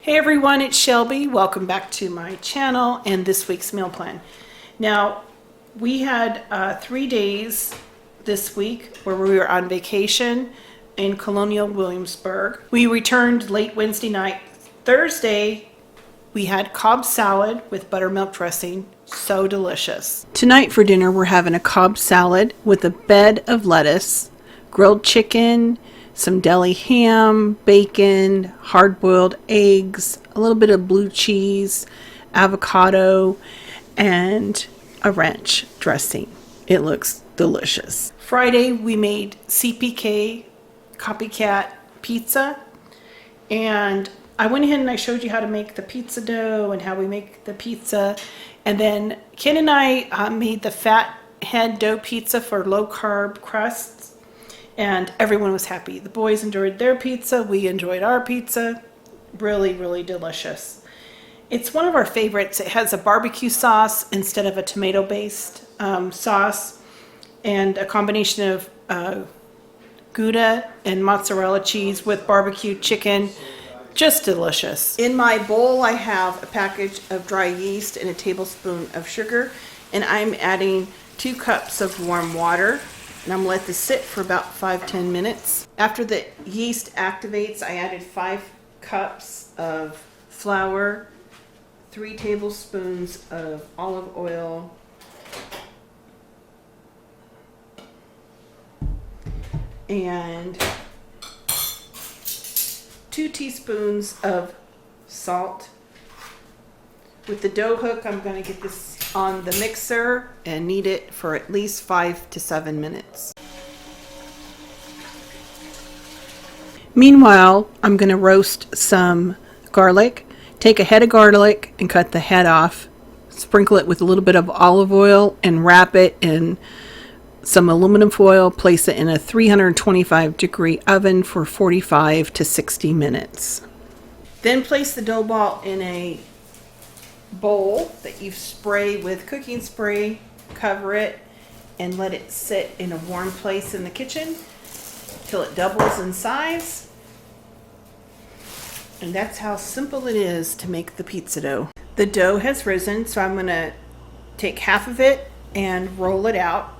Hey everyone, it's Shelby. Welcome back to my channel and this week's meal plan. Now, we had 3 days this week where we were on vacation in Colonial Williamsburg. We returned late Wednesday night. Thursday, we had Cobb salad with buttermilk dressing. So delicious. Tonight for dinner, we're having a Cobb salad with a bed of lettuce, grilled chicken, some deli ham, bacon, hard-boiled eggs, a little bit of blue cheese, avocado, and a ranch dressing. It looks delicious. Friday, we made CPK copycat pizza, and I went ahead and I showed you how to make the pizza dough and how we make the pizza. And then Ken and I made the Fathead dough pizza for low-carb crusts, and everyone was happy. The boys enjoyed their pizza. We enjoyed our pizza. Really, really delicious. It's one of our favorites. It has a barbecue sauce instead of a tomato-based sauce, and a combination of Gouda and mozzarella cheese with barbecue chicken. Just delicious. In my bowl, I have a package of dry yeast and a tablespoon of sugar, and I'm adding 2 cups of warm water, and I'm gonna let this sit for about 5-10 minutes. After the yeast activates, I added 5 cups of flour, 3 tablespoons of olive oil, and 2 teaspoons of salt. With the dough hook, I'm going to get this on the mixer and knead it for at least 5 to 7 minutes. Meanwhile, I'm going to roast some garlic. Take a head of garlic and cut the head off. Sprinkle it with a little bit of olive oil and wrap it in some aluminum foil. Place it in a 325-degree oven for 45 to 60 minutes. Then place the dough ball in a bowl that you've sprayed with cooking spray. Cover it and let it sit in a warm place in the kitchen till it doubles in size. And that's how simple it is to make the pizza dough. The dough has risen, so I'm going to take half of it and roll it out.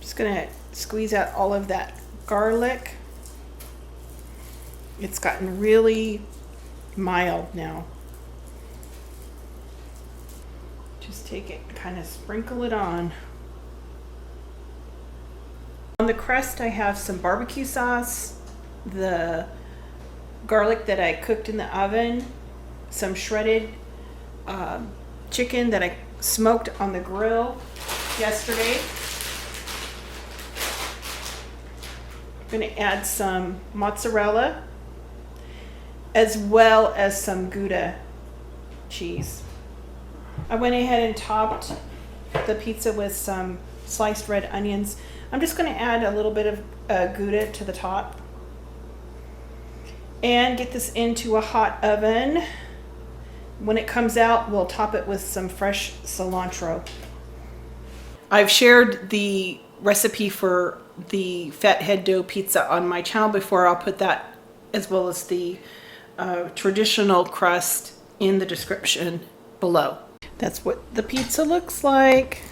Just gonna squeeze out all of that garlic. It's gotten really mild now. Just take it and kind of sprinkle it on. On the crust, I have some barbecue sauce, the garlic that I cooked in the oven, some shredded chicken that I smoked on the grill yesterday. I'm going to add some mozzarella as well as some Gouda cheese. I went ahead and topped the pizza with some sliced red onions. I'm just going to add a little bit of Gouda to the top and get this into a hot oven. When it comes out, we'll top it with some fresh cilantro. I've shared the recipe for the Fathead dough pizza on my channel before. I'll put that as well as the traditional crust in the description below. That's what the pizza looks like.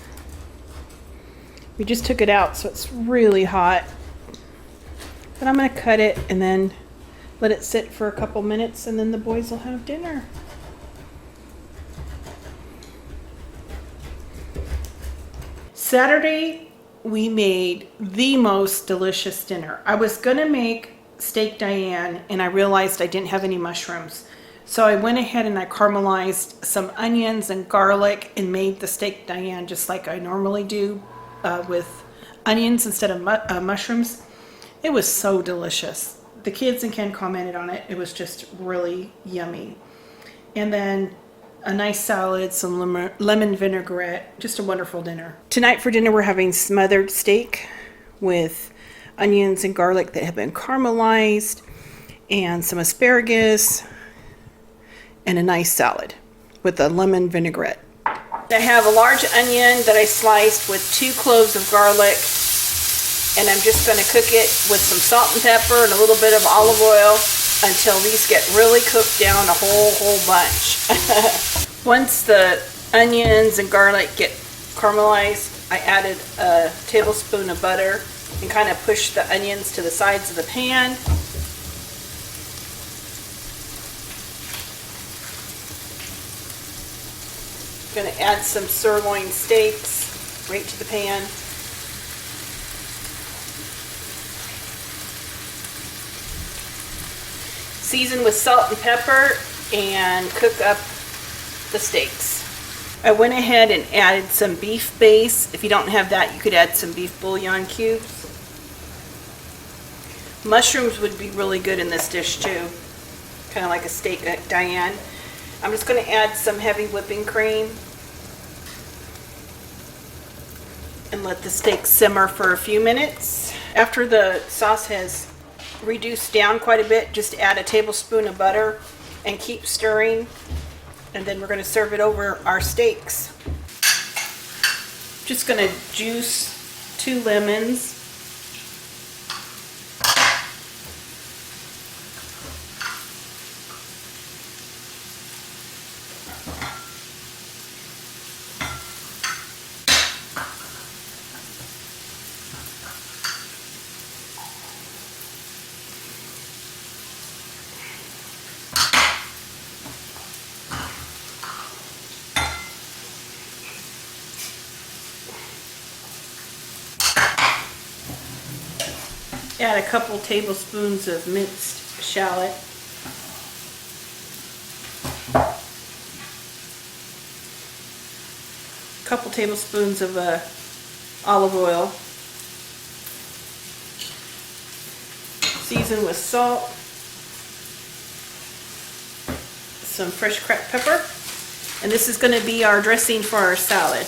We just took it out, so it's really hot. But I'm going to cut it and then let it sit for a couple minutes, and then the boys will have dinner. Saturday, we made the most delicious dinner. I was gonna make steak Diane, and I realized I didn't have any mushrooms. So I went ahead and I caramelized some onions and garlic and made the steak Diane just like I normally do with onions instead of mushrooms. It was so delicious. The kids and Ken commented on it. It was just really yummy. And then a nice salad, some lemon vinaigrette, just a wonderful dinner. Tonight for dinner we're having smothered steak with onions and garlic that have been caramelized, and some asparagus, and a nice salad with a lemon vinaigrette. I have a large onion that I sliced with 2 cloves of garlic, and I'm just going to cook it with some salt and pepper and a little bit of olive oil until these get really cooked down a whole bunch. Once the onions and garlic get caramelized, I added a tablespoon of butter and kind of pushed the onions to the sides of the pan. I'm going to add some sirloin steaks right to the pan. Season with salt and pepper and cook up the steaks. I went ahead and added some beef base. If you don't have that, you could add some beef bouillon cubes. Mushrooms would be really good in this dish too, kind of like a steak at Diane. I'm just going to add some heavy whipping cream and let the steak simmer for a few minutes. After the sauce has reduced down quite a bit, just add a tablespoon of butter and keep stirring, and then we're going to serve it over our steaks. Just going to juice 2 lemons. Add a couple tablespoons of minced shallot. A couple tablespoons of olive oil. Season with salt. Some fresh cracked pepper. And this is going to be our dressing for our salad.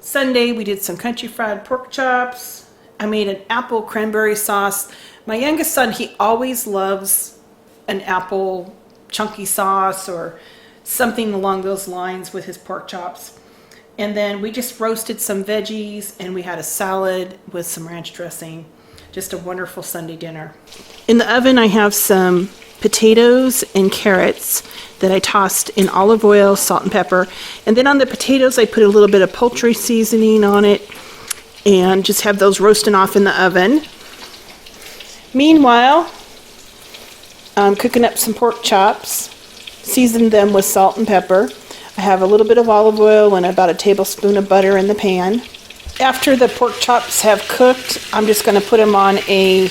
Sunday we did some country fried pork chops. I made an apple cranberry sauce. My youngest son, he always loves an apple chunky sauce or something along those lines with his pork chops. And then we just roasted some veggies and we had a salad with some ranch dressing. Just a wonderful Sunday dinner. In the oven I have some potatoes and carrots that I tossed in olive oil, salt and pepper. And then on the potatoes I put a little bit of poultry seasoning on it and just have those roasting off in the oven. Meanwhile, I'm cooking up some pork chops, seasoned them with salt and pepper. I have a little bit of olive oil and about a tablespoon of butter in the pan. After the pork chops have cooked, I'm just going to put them on a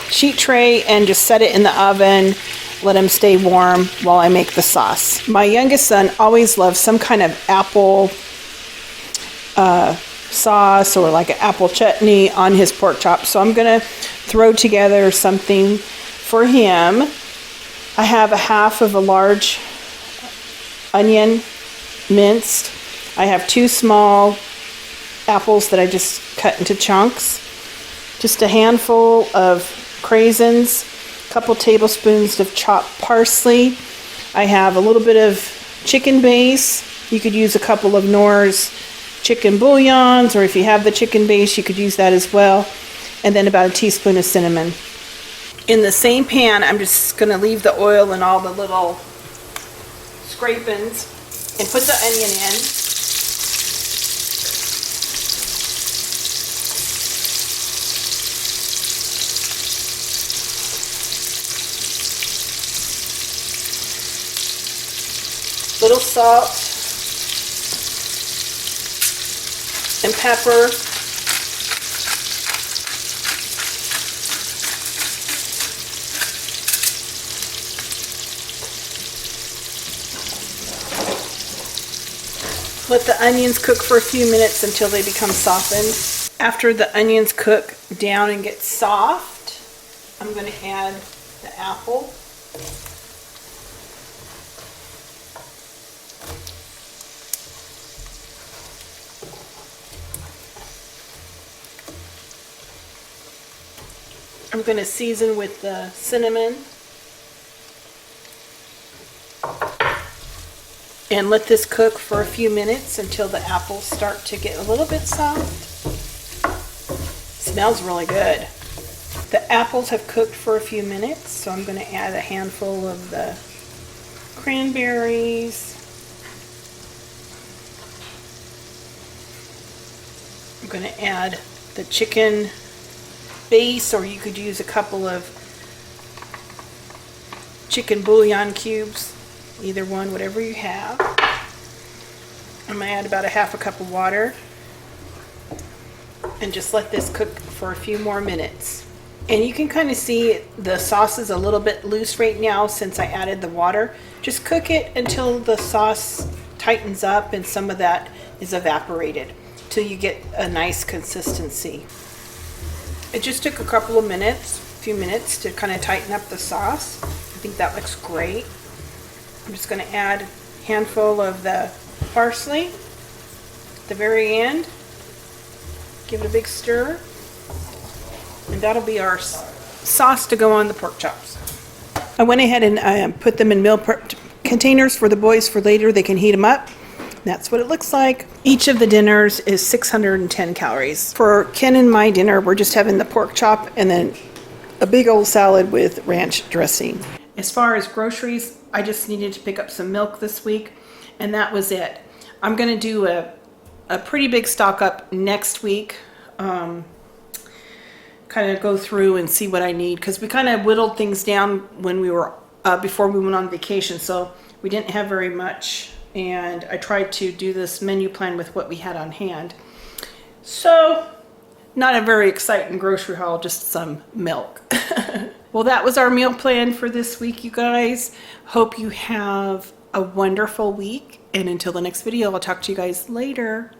sheet tray and just set it in the oven, let them stay warm while I make the sauce. My youngest son always loves some kind of apple sauce or like an apple chutney on his pork chops, so I'm going to throw together something for him. I have a half of a large onion minced. I have 2 small apples that I just cut into chunks, just a handful of craisins, a couple tablespoons of chopped parsley. I have a little bit of chicken base. You could use a couple of Knorr's chicken bouillons, or if you have the chicken base, you could use that as well. And then about a teaspoon of cinnamon. In the same pan, I'm just going to leave the oil and all the little scrapings and put the onion in. Little salt and pepper. Let the onions cook for a few minutes until they become softened. After the onions cook down and get soft, I'm going to add the apple. I'm going to season with the cinnamon. And let this cook for a few minutes until the apples start to get a little bit soft. Smells really good. The apples have cooked for a few minutes, so I'm going to add a handful of the cranberries. I'm going to add the chicken base, or you could use a couple of chicken bouillon cubes. Either one, whatever you have. I'm going to add about a half a cup of water and just let this cook for a few more minutes. And you can kind of see the sauce is a little bit loose right now since I added the water. Just cook it until the sauce tightens up and some of that is evaporated till you get a nice consistency. It just took a couple of minutes, a few minutes to kind of tighten up the sauce. I think that looks great. I'm just going to add a handful of the parsley at the very end. Give it a big stir. And that'll be our sauce to go on the pork chops. I went ahead and put them in meal prep containers for the boys for later. They can heat them up. That's what it looks like. Each of the dinners is 610 calories. For Ken and my dinner, we're just having the pork chop and then a big old salad with ranch dressing. As far as groceries, I just needed to pick up some milk this week, and that was it. I'm going to do a pretty big stock up next week. Kind of go through and see what I need, because we kind of whittled things down when we were before we went on vacation, so we didn't have very much, and I tried to do this menu plan with what we had on hand. So not a very exciting grocery haul, just some milk. Well, that was our meal plan for this week, you guys. Hope you have a wonderful week. And until the next video, I'll talk to you guys later.